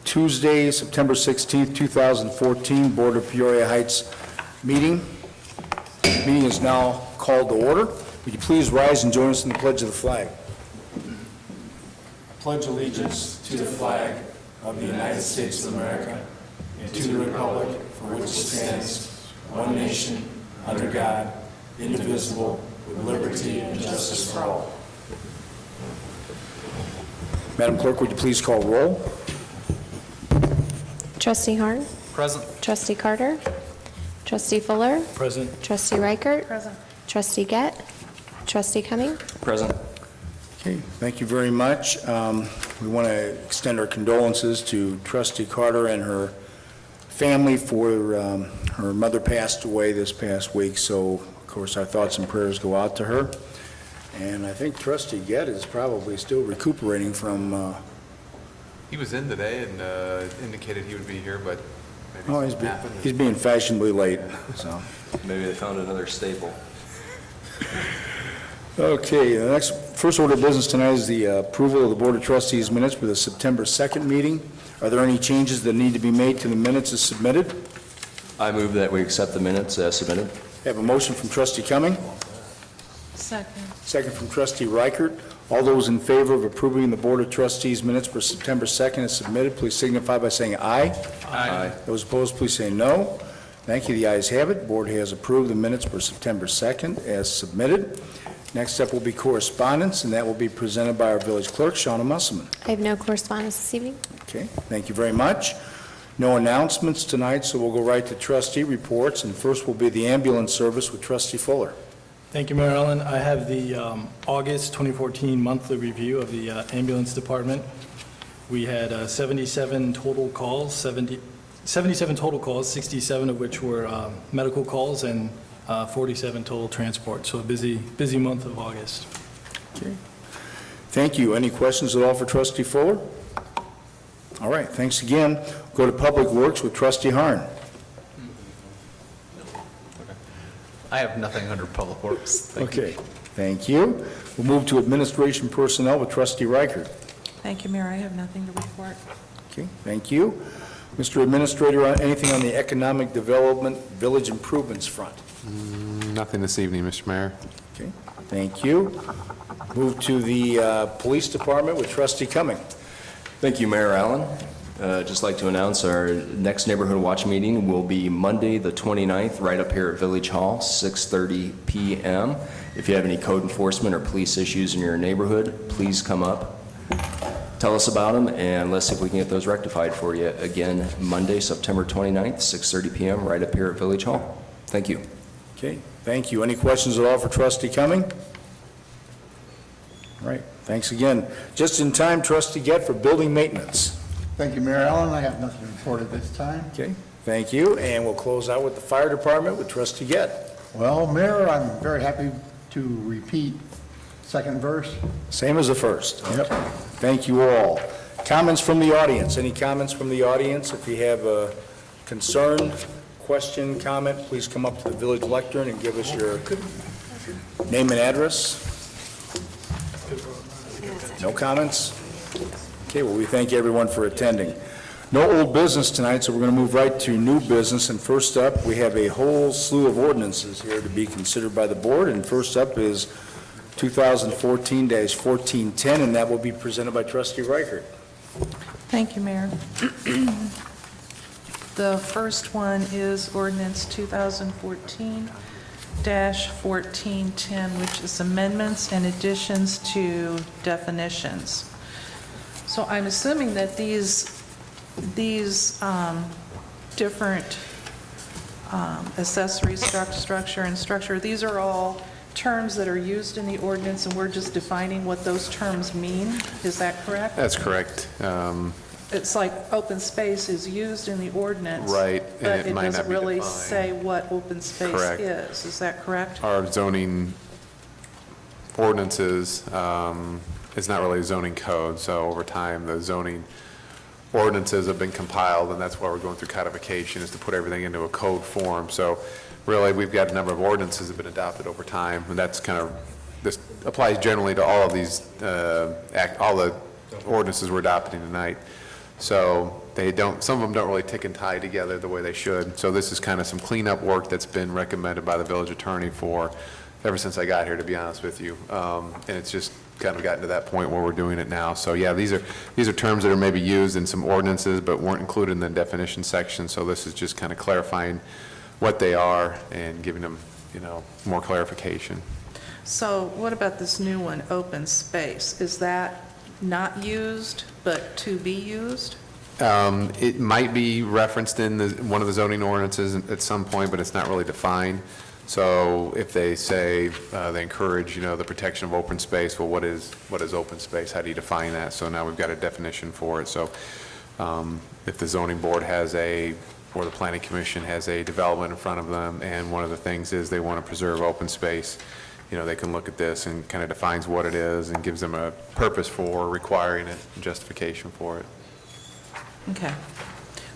Tuesday, September 16th, 2014, Board of Peoria Heights meeting. Meeting is now called to order. Would you please rise and join us in the pledge of the flag? I pledge allegiance to the flag of the United States of America and to the republic for which it stands, one nation, under God, indivisible, with liberty and justice for all. Madam Clerk, would you please call roll? Trustee Harn. Present. Trustee Carter. Trustee Fuller. Present. Trustee Reichert. Present. Trustee Gett. Trustee Cumming. Present. Okay, thank you very much. We want to extend our condolences to Trustee Carter and her family for her mother passed away this past week, so of course our thoughts and prayers go out to her. And I think Trustee Gett is probably still recuperating from... He was in today and indicated he would be here, but maybe something happened. He's being fashionably late, so... Maybe they found another staple. Okay, the next, first order of business tonight is the approval of the Board of Trustees minutes for the September 2nd meeting. Are there any changes that need to be made to the minutes as submitted? I move that we accept the minutes as submitted. I have a motion from Trustee Cumming, Second. second from Trustee Reichert. All those in favor of approving the Board of Trustees minutes for September 2nd as submitted, please signify by saying aye. Aye. Those opposed, please say no. Thank you. The ayes have it. Board has approved the minutes for September 2nd as submitted. Next up will be correspondence, and that will be presented by our village clerk, Shauna Musselman. I have no correspondence this evening. Okay, thank you very much. No announcements tonight, so we'll go right to trustee reports, and first will be the ambulance service with Trustee Fuller. Thank you, Mayor Allen. I have the August 2014 monthly review of the ambulance department. We had 77 total calls, 77 total calls, 67 of which were medical calls, and 47 total transport. So a busy month of August. Okay. Thank you. Any questions at all for Trustee Fuller? All right, thanks again. Go to Public Works with Trustee Harn. I have nothing under Public Works. Thank you. Okay, thank you. We'll move to Administration Personnel with Trustee Reichert. Thank you, Mayor. I have nothing to report. Okay, thank you. Mr. Administrator, anything on the economic development village improvements front? Nothing this evening, Mr. Mayor. Okay, thank you. Move to the Police Department with Trustee Cumming. Thank you, Mayor Allen. Just like to announce our next Neighborhood Watch meeting will be Monday, the 29th, right up here at Village Hall, 6:30 p.m. If you have any code enforcement or police issues in your neighborhood, please come up, tell us about them, and let's see if we can get those rectified for you. Again, Monday, September 29th, 6:30 p.m., right up here at Village Hall. Thank you. Okay, thank you. Any questions at all for Trustee Cumming? All right, thanks again. Just in time, Trustee Gett for building maintenance. Thank you, Mayor Allen. I have nothing to report at this time. Okay, thank you. And we'll close out with the Fire Department with Trustee Gett. Well, Mayor, I'm very happy to repeat second verse. Same as the first. Yep. Thank you all. Comments from the audience? Any comments from the audience? If you have a concern, question, comment, please come up to the village lectern and give us your name and address. No comments? Okay, well, we thank everyone for attending. No old business tonight, so we're going to move right to new business. And first up, we have a whole slew of ordinances here to be considered by the board. And first up is 2014-1410, and that will be presented by Trustee Reichert. Thank you, Mayor. The first one is ordinance 2014-1410, which is amendments and additions to definitions. So I'm assuming that these different accessory structure and structure, these are all terms that are used in the ordinance, and we're just defining what those terms mean. Is that correct? That's correct. It's like open space is used in the ordinance. Right, and But it it might not doesn't be really defined. say what open space Correct. is. Is that correct? Our zoning ordinances is not really a zoning code, so over time, the zoning ordinances have been compiled, and that's why we're going through codification, is to put everything into a code form. So really, we've got a number of ordinances that have been adopted over time, and that's kind of, this applies generally to all of these, all the ordinances we're adopting tonight. So they don't, some of them don't really tick and tie together the way they should. So this is kind of some cleanup work that's been recommended by the village attorney for, ever since I got here, to be honest with you. And it's just kind of gotten to that point where we're doing it now. So yeah, these are terms that are maybe used in some ordinances but weren't included in the definition section. So this is just kind of clarifying what they are and giving them, more clarification. So what about this new one, open space? Is that not used, but to be used? It might be referenced in one of the zoning ordinances at some point, but it's not really defined. So if they say, they encourage, the protection of open space, well, what is open space? How do you define that? So now we've got a definition for it. So if the zoning board or the planning commission has a development in front of them, and one of the things is they want to preserve open space, they can look at this and kind of defines what it is and gives them a purpose for requiring it, and justification for it. Okay.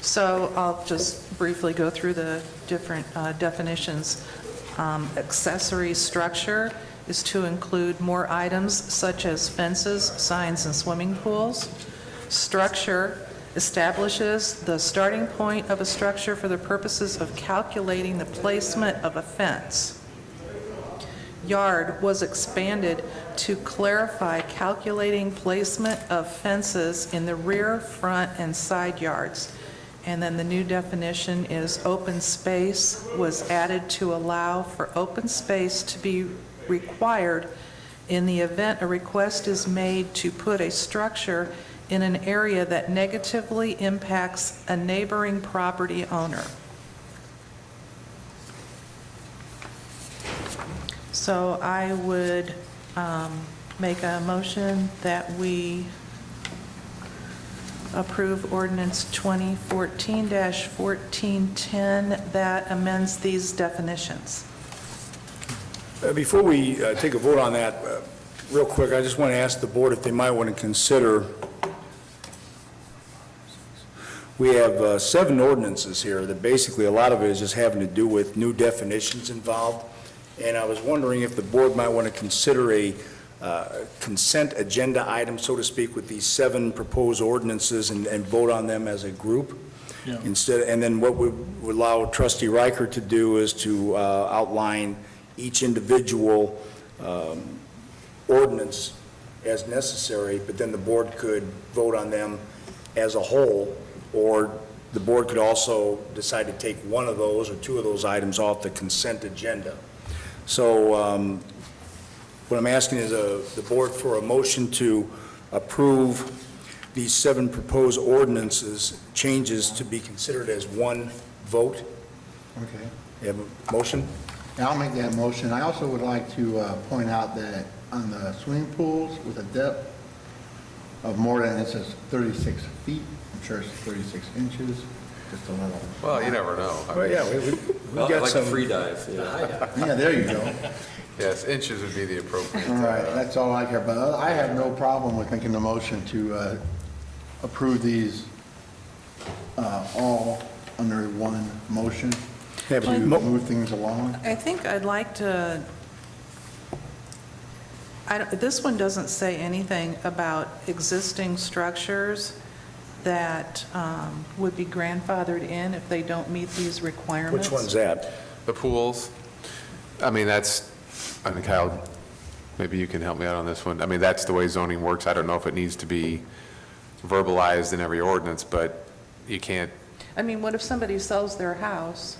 So I'll just briefly go through the different definitions. Accessory structure is to include more items such as fences, signs, and swimming pools. Structure establishes the starting point of a structure for the purposes of calculating the placement of a fence. Yard was expanded to clarify calculating placement of fences in the rear, front, and side yards. And then the new definition is open space was added to allow for open space to be required in the event a request is made to put a structure in an area that negatively impacts a neighboring property owner. So I would make a motion that we approve ordinance 2014-1410 that amends these definitions. Before we take a vote on that, real quick, I just want to ask the board if they might want to consider, we have 7 ordinances here that basically a lot of it is just having to do with new definitions involved. And I was wondering if the board might want to consider a consent agenda item, so to speak, with these 7 proposed ordinances and vote on them as a group. Yeah. And then what we would allow Trustee Riker to do is to outline each individual ordinance as necessary, but then the board could vote on them as a whole, or the board could also decide to take one of those or 2 of those items off the consent agenda. So what I'm asking is the board for a motion to approve these 7 proposed ordinances, changes to be considered as one vote. Okay. You have a motion? And I'll make that motion. I also would like to point out that on the swimming pools with a depth of more than, it says 36 feet, I'm sure it's 36 inches, just a little. Well, you never know. Well, yeah, we got some. dive. Yeah, there you go. Yes, inches would be the appropriate. All right, that's all I care about. I have no problem with making the motion to approve these all under one motion. Have To you- move things along. I think I'd like to, this one doesn't say anything about existing structures that would be grandfathered in if they don't meet these requirements. Which one's that? The pools, I mean, Kyle, maybe you can help me out on this one. I mean, that's the way zoning works. I don't know if it needs to be verbalized in every ordinance, but you can't, I mean, what if somebody sells their house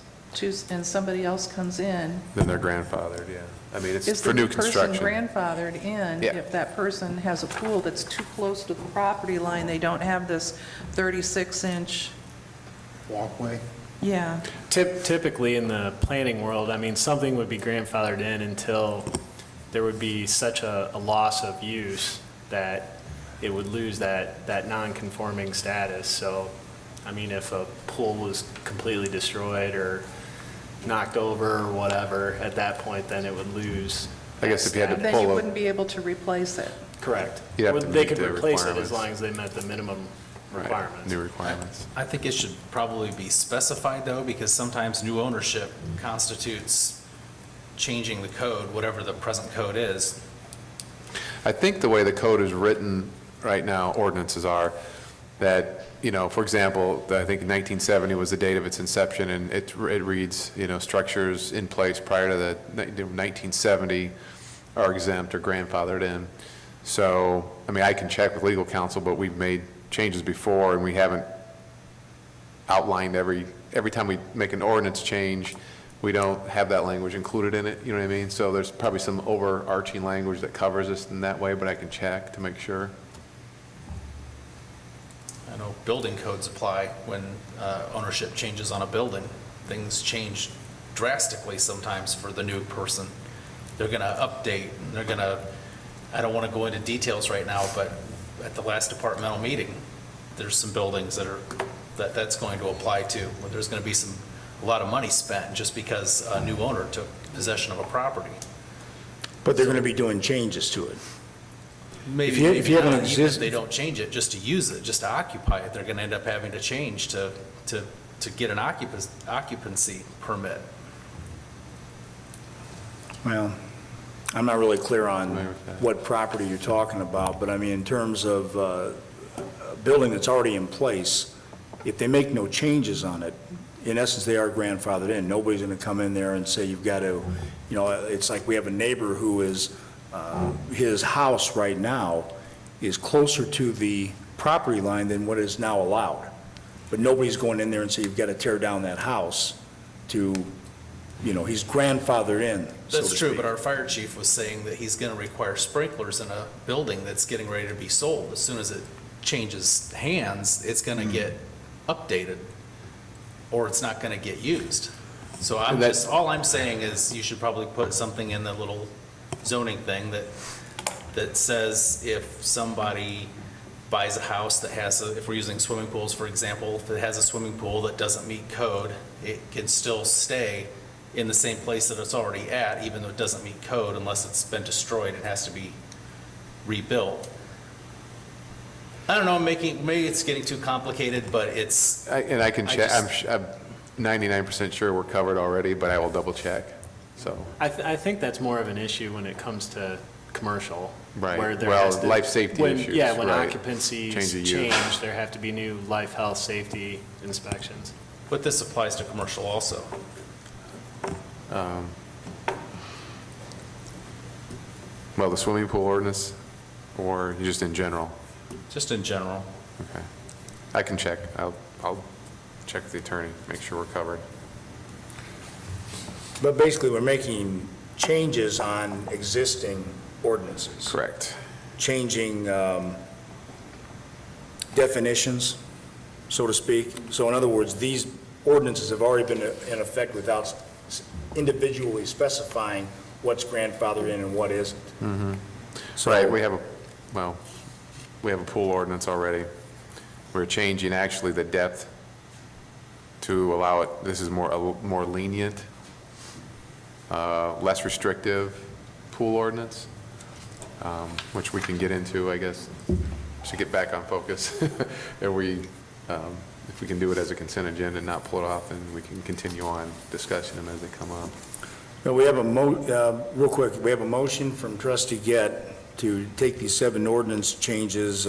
and somebody else comes in? then they're grandfathered, yeah. I mean, it's Is for the new person construction. grandfathered in Yeah. if that person has a pool that's too close to the property line, they don't have this 36-inch, Walkway. yeah. Typically, in the planning world, I mean, something would be grandfathered in until there would be such a loss of use that it would lose that non-conforming status. So, I mean, if a pool was completely destroyed or knocked over or whatever, at that point, then it would lose. I guess if you had to Then pull you a- wouldn't be able to replace it. Correct. You'd have to They meet could the replace it requirements. as long as they met the minimum Right, requirements. new requirements. I think it should probably be specified, though, because sometimes new ownership constitutes changing the code, whatever the present code is. I think the way the code is written right now, ordinances are, that, for example, I think 1970 was the date of its inception, and it reads, structures in place prior to the 1970 are exempt or grandfathered in. So, I can check with legal counsel, but we've made changes before, and we haven't outlined every time we make an ordinance change, we don't have that language included in it, you know what I mean? So there's probably some overarching language that covers this in that way, but I can check to make sure. I know building codes apply when ownership changes on a building. Things change drastically sometimes for the new person. They're going to update, and they're going to, I don't want to go into details right now, but at the last departmental meeting, there's some buildings that's going to apply to, where there's going to be a lot of money spent just because a new owner took possession of a property. But they're going to be doing changes to it. Maybe if you have an not, even if exist- they don't change it, just to use it, just to occupy it, they're going to end up having to change to get an occupancy permit. Well, I'm not really clear on Familiar with that. what property you're talking about, but in terms of a building that's already in place, if they make no changes on it, in essence, they are grandfathered in. Nobody's going to come in there and say, you've got to, it's like we have a neighbor who is, his house right now is closer to the property line than what is now allowed. But nobody's going in there and say, you've got to tear down that house to, he's grandfathered in, so That's to true, speak. but our fire chief was saying that he's going to require sprinklers in a building that's getting ready to be sold. As soon as it changes hands, it's going to get updated, or it's not going to get used. So all I'm saying is you should probably put something in the little zoning thing that says if somebody buys a house that has, if we're using swimming pools, for example, if it has a swimming pool that doesn't meet code, it can still stay in the same place that it's already at, even though it doesn't meet code unless it's been destroyed, it has to be rebuilt. I don't know, maybe it's getting too complicated, but it's. I can check, I'm 99% sure we're covered already, but I will double check, so. I think that's more of an issue when it comes to commercial. Right. Where there Well, has to- life safety when- issues, Yeah, when right. occupancies Change of use. change, there have to be new life, health, safety inspections. But this applies to commercial also. Well, the swimming pool ordinance, or just in general? Just in general. Okay. I can check. I'll check with the attorney, make sure we're covered. But basically, we're making changes on existing ordinances. Correct. Changing definitions, so to speak. So in other words, these ordinances have already been in effect without individually specifying what's grandfathered in and what isn't. So- Right, we have a pool ordinance already. We're changing actually the depth to allow it, this is a more lenient, less restrictive pool ordinance, which we can get into, I guess, to get back on focus. And if we can do it as a consent agenda and not pull it off, then we can continue on discussing them as they come up. Now, we have real quick, we have a motion from trustee Gett to take these 7 ordinance changes,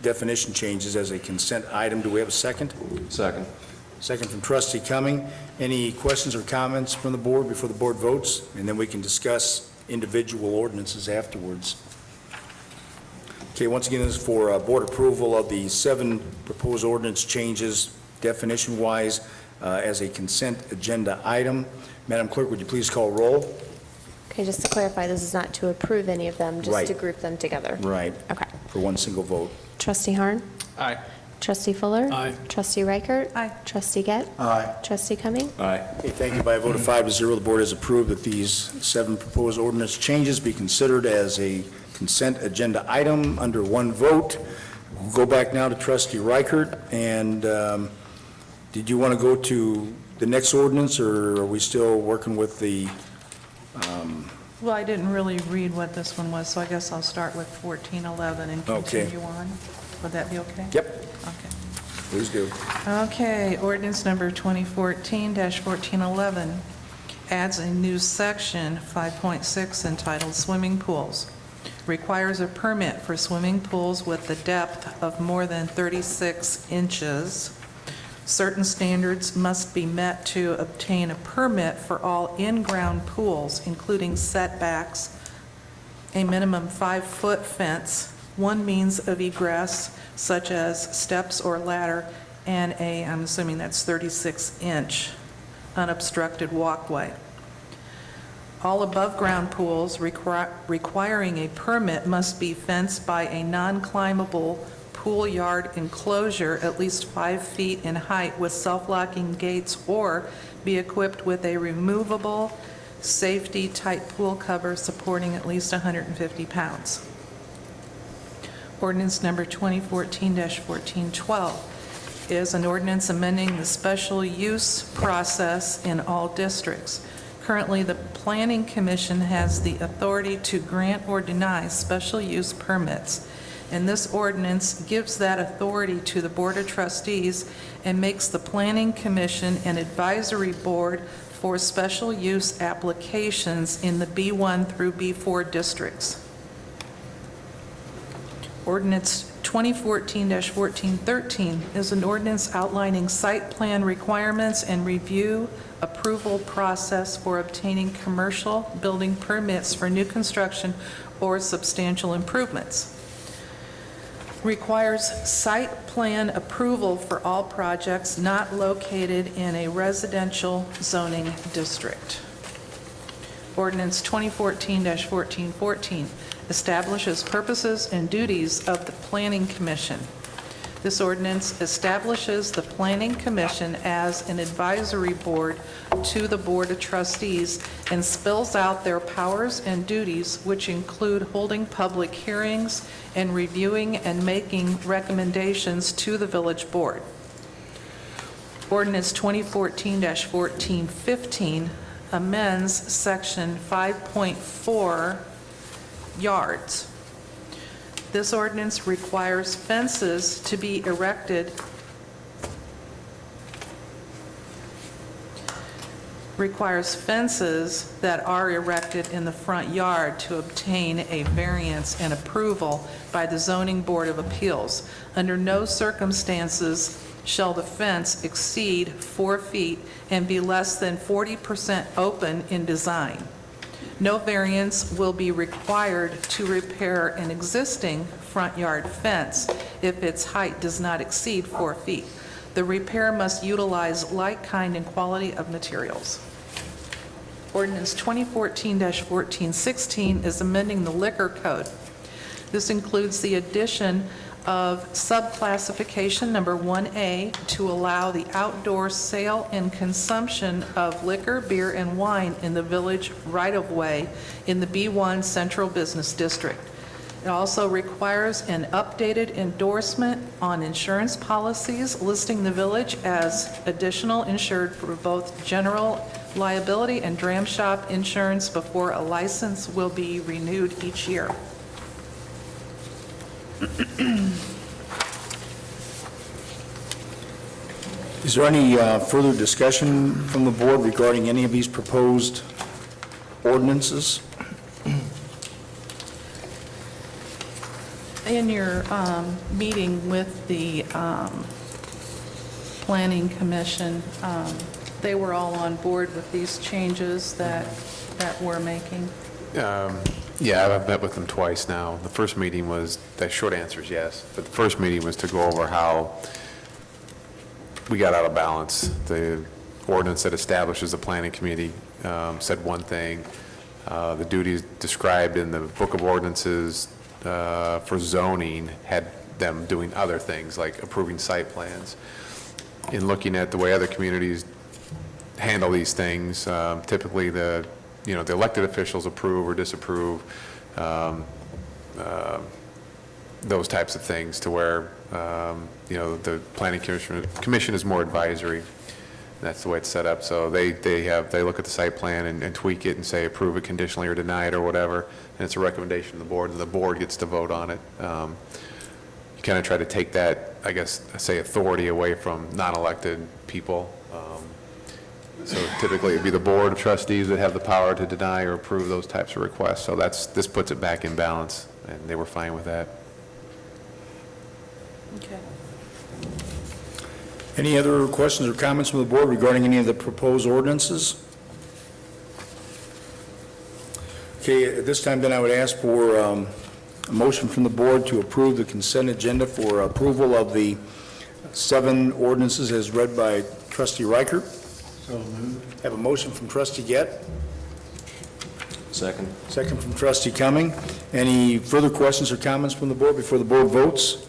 definition changes as a consent item. Do we have a second? Second. Second from trustee Cumming. Any questions or comments from the board before the board votes? And then we can discuss individual ordinances afterwards. Okay, once again, this is for board approval of the 7 proposed ordinance changes definition-wise as a consent agenda item. Madam Clerk, would you please call roll? Okay, just to clarify, this is not to approve any of them, just Right. to group them together. Right. Okay. For one single vote. Trustee Harn? Aye. Trustee Fuller? Aye. Trustee Reichert? Aye. Trustee Gett? Aye. Trustee Cumming? Aye. Okay, thank you. By a vote of 5-0, the board has approved that these 7 proposed ordinance changes be considered as a consent agenda item under one vote. We'll go back now to trustee Reichert, and did you want to go to the next ordinance, or are we still working with the, Well, I didn't really read what this one was, so I guess I'll start with 1411 and Okay. continue on. Would that be okay? Yep, Okay. please do. Okay, ordinance number 2014-1411 adds a new section, 5.6, entitled Swimming Pools. requires a permit for swimming pools with a depth of more than 36 inches. Certain standards must be met to obtain a permit for all in-ground pools, including setbacks, a minimum 5-foot fence, one means of egress, such as steps or ladder, and I'm assuming that's 36-inch unobstructed walkway. All above-ground pools requiring a permit must be fenced by a non-climbable pool yard enclosure at least 5 feet in height with self-locking gates, or be equipped with a removable safety-type pool cover supporting at least 150 pounds. Ordinance number 2014-1412 is an ordinance amending the special use process in all districts. Currently, the Planning Commission has the authority to grant or deny special use permits, and this ordinance gives that authority to the Board of Trustees and makes the Planning Commission an advisory board for special use applications in the B1 through B4 districts. Ordinance 2014-1413 is an ordinance outlining site plan requirements and review approval process for obtaining commercial building permits for new construction or substantial improvements. Requires site plan approval for all projects not located in a residential zoning district. Ordinance 2014-1414 establishes purposes and duties of the Planning Commission. This ordinance establishes the Planning Commission as an advisory board to the Board of Trustees and spells out their powers and duties, which include holding public hearings and reviewing and making recommendations to the village board. Ordinance 2014-1415 amends section 5.4 yards. This ordinance requires fences to be erected that are erected in the front yard to obtain a variance and approval by the Zoning Board of Appeals. Under no circumstances shall the fence exceed 4 feet and be less than 40% open in design. No variance will be required to repair an existing front yard fence if its height does not exceed 4 feet. The repair must utilize like kind and quality of materials. Ordinance 2014-1416 is amending the liquor code. This includes the addition of subclassification number 1A to allow the outdoor sale and consumption of liquor, beer, and wine in the village right-of-way in the B1 Central Business District. It also requires an updated endorsement on insurance policies listing the village as additional insured for both general liability and dram shop insurance before a license will be renewed each year. Is there any further discussion from the board regarding any of these proposed ordinances? In your meeting with the Planning Commission, they were all on board with these changes that we're making? Yeah, I've met with them twice now. The first meeting was, the short answer is yes, but the first meeting was to go over how we got out of balance. The ordinance that establishes the planning committee said one thing. The duties described in the book of ordinances for zoning had them doing other things, like approving site plans. In looking at the way other communities handle these things, typically the elected officials approve or disapprove those types of things, to where the planning commission is more advisory. That's the way it's set up. So they look at the site plan and tweak it and say approve it conditionally or deny it or whatever, and it's a recommendation of the board, and the board gets to vote on it. You kind of try to take that, I guess, say authority away from non-elected people. So typically, it'd be the Board of Trustees that have the power to deny or approve those types of requests. So this puts it back in balance, and they were fine with that. Okay. Any other questions or comments from the board regarding any of the proposed ordinances? Okay, at this time, then I would ask for a motion from the board to approve the consent agenda for approval of the 7 ordinances as read by trustee Reichert. So moved. Have a motion from trustee Gett, Second. second from trustee Cumming. Any further questions or comments from the board before the board votes?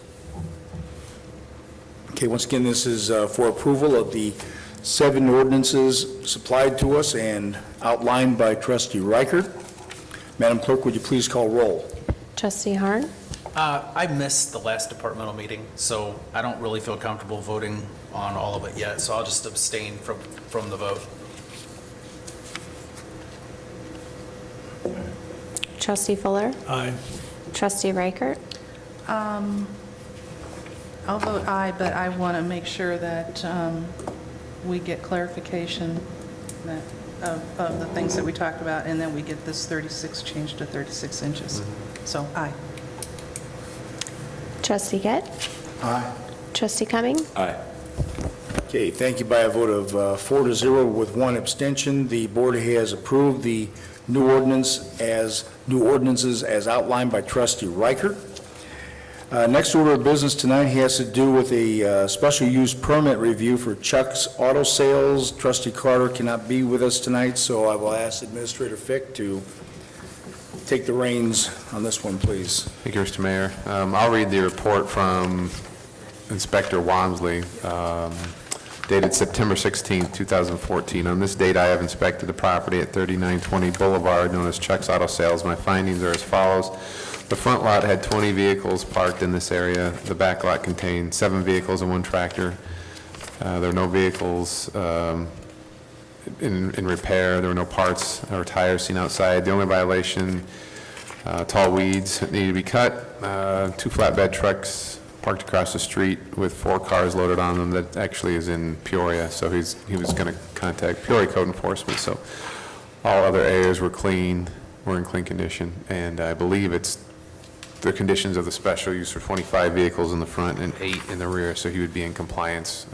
Okay, once again, this is for approval of the 7 ordinances supplied to us and outlined by trustee Reichert. Madam Clerk, would you please call roll? Trustee Harn, I missed the last departmental meeting, so I don't really feel comfortable voting on all of it yet, so I'll just abstain from the vote. Trustee Fuller, Aye. Trustee Reichert, I'll vote aye, but I want to make sure that we get clarification that, of the things that we talked about, and then we get this 36 changed to 36 inches. So aye. Trustee Gett, Aye. Trustee Cumming, Aye. Okay, thank you by a vote of 4-0 with 1 abstention. The board has approved the new ordinances as outlined by trustee Reichert. Next order of business tonight has to do with a special use permit review for Chuck's Auto Sales. Trustee Carter cannot be with us tonight, so I will ask Administrator Fick to take the reins on this one, please. Thank you, Mr. Mayor. I'll read the report from Inspector Walmsley, dated September 16, 2014. On this date, I have inspected the property at 3920 Boulevard, known as Chuck's Auto Sales. My findings are as follows. The front lot had 20 vehicles parked in this area. The back lot contained 7 vehicles and 1 tractor. There were no vehicles in repair. There were no parts or tires seen outside. The only violation, tall weeds that needed to be cut. 2 flatbed trucks parked across the street with 4 cars loaded on them. That actually is in Peoria, so he was going to contact Peoria Code Enforcement. So all other areas were clean, were in clean condition, and I believe it's the conditions of the special use for 25 vehicles in the front and 8 in the rear, so he would be in compliance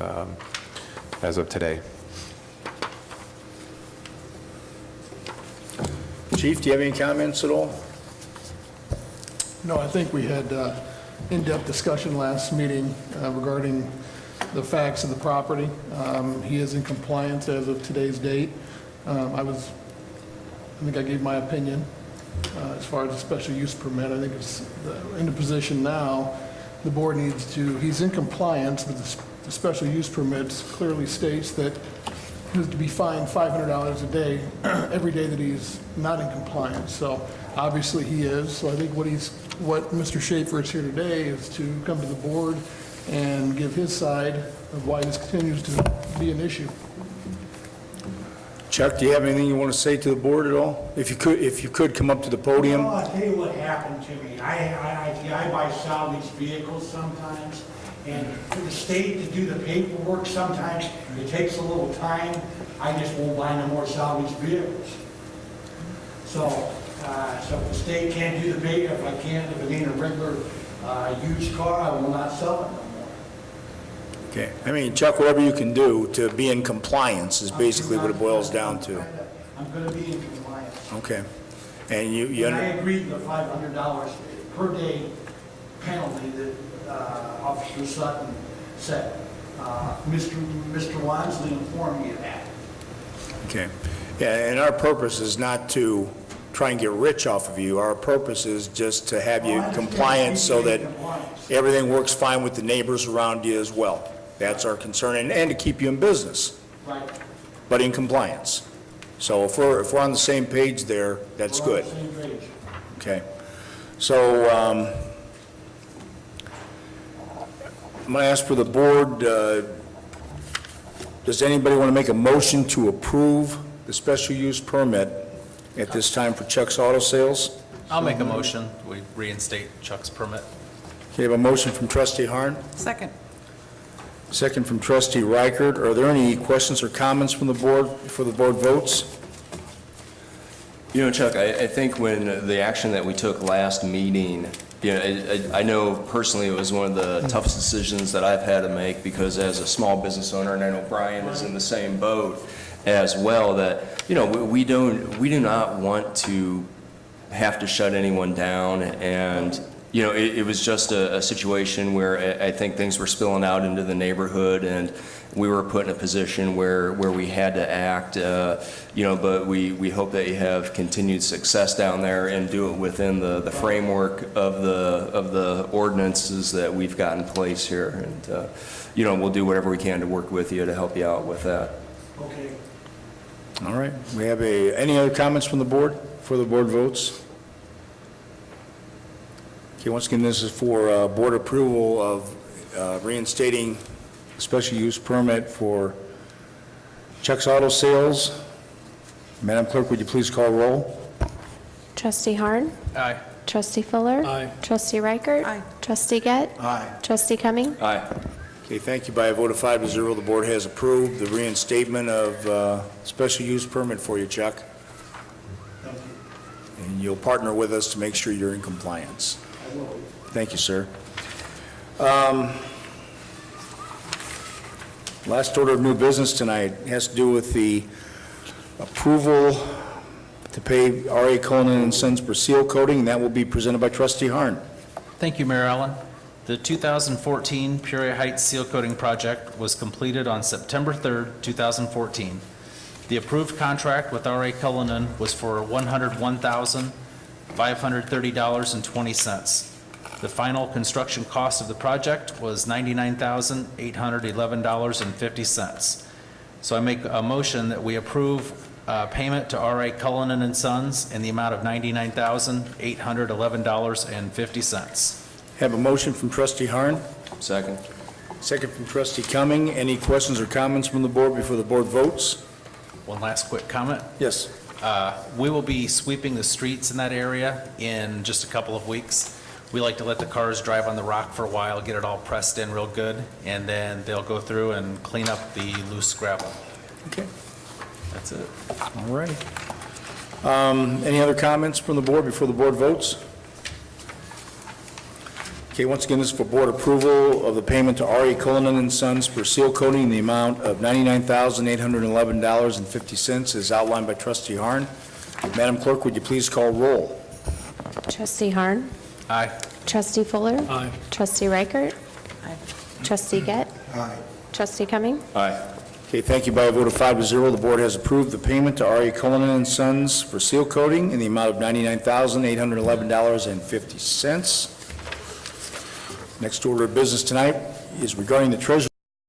as of today. Chief, do you have any comments at all? No, I think we had in-depth discussion last meeting regarding the facts of the property. He is in compliance as of today's date. I think I gave my opinion as far as the special use permit. I think it's in the position now, the board needs to, he's in compliance, but the special use permits clearly states that he's to be fined $500 a day every day that he's not in compliance. So obviously he is. So I think what Mr. Schaefer is here today is to come to the board and give his side of why this continues to be an issue. Chuck, do you have anything you want to say to the board at all? If you could come up to the podium. Well, I'll tell you what happened to me. I buy salvage vehicles sometimes, and for the state to do the paperwork, sometimes it takes a little time. I just won't buy no more salvage vehicles. So if the state can't do the paper, if it ain't a regular used car, I will not sell it no more. Okay. I mean, Chuck, whatever you can do to be in compliance is basically what it boils down to. I'm going to be in compliance. Okay. And you And I agree with the $500 per day penalty that Officer Sutton said. Mr. Wansley informed me of that. Okay. Yeah, and our purpose is not to try and get rich off of you. Our purpose is just to have you in compliance so that everything works fine with the neighbors around you as well. That's our concern, and to keep you in business, Right. but in compliance. So if we're on the same page there, that's good. We're on the same page. Okay. So I'm going to ask for the board, does anybody want to make a motion to approve the special use permit at this time for Chuck's Auto Sales? I'll make a motion, we reinstate Chuck's permit. Okay, I have a motion from trustee Harn, Second. Second from trustee Reichert. Are there any questions or comments from the board before the board votes? You know, Chuck, I think when the action that we took last meeting, you know, I know personally it was one of the toughest decisions that I've had to make, because as a small business owner, and I know Brian is in the same boat as well, that, you know, we do not want to have to shut anyone down. And, you know, it was just a situation where I think things were spilling out into the neighborhood, and we were put in a position where we had to act, you know, but we hope that you have continued success down there and do it within the framework of the ordinances that we've got in place here. And, you know, we'll do whatever we can to work with you to help you out with that. Okay. All right. We have any other comments from the board before the board votes? Okay, once again, this is for board approval of reinstating a special use permit for Chuck's Auto Sales. Madam Clerk, would you please call roll? Trustee Harn? Aye. Trustee Fuller? Aye. Trustee Reichert? Aye. Trustee Gett? Aye. Trustee Cumming? Aye. Okay, thank you. By a vote of 5-0, the board has approved the reinstatement of special use permit for you, Chuck. And you'll partner with us to make sure you're in compliance. Thank you, sir. Last order of new business tonight has to do with the approval to pay R.A. Cullinan and Sons for seal coating, and that will be presented by trustee Harn. Thank you, Mayor Allen. The 2014 Peoria Heights Seal Coating Project was completed on September 3rd, 2014. The approved contract with R.A. Cullinan was for $101,530.20. The final construction cost of the project was $99,811.50. So I make a motion that we approve payment to R.A. Cullinan and Sons in the amount of $99,811.50. Have a motion from trustee Harn, Second. second from trustee Cumming. Any questions or comments from the board before the board votes? One last quick comment. Yes. We will be sweeping the streets in that area in just a couple of weeks. We like to let the cars drive on the rock for a while, get it all pressed in real good, and then they'll go through and clean up the loose gravel. Okay. That's it. All right. Any other comments from the board before the board votes? Okay, once again, this is for board approval of the payment to R.A. Cullinan and Sons for seal coating in the amount of $99,811.50 as outlined by trustee Harn. Madam Clerk, would you please call roll? Trustee Harn? Aye. Trustee Fuller? Aye. Trustee Reichert? Aye. Trustee Gett? Aye. Trustee Cumming? Aye. Okay, thank you. By a vote of 5-0, the board has approved the payment to R.A. Cullinan and Sons for seal coating in the amount of $99,811.50. Next order of business tonight is regarding the treasurer's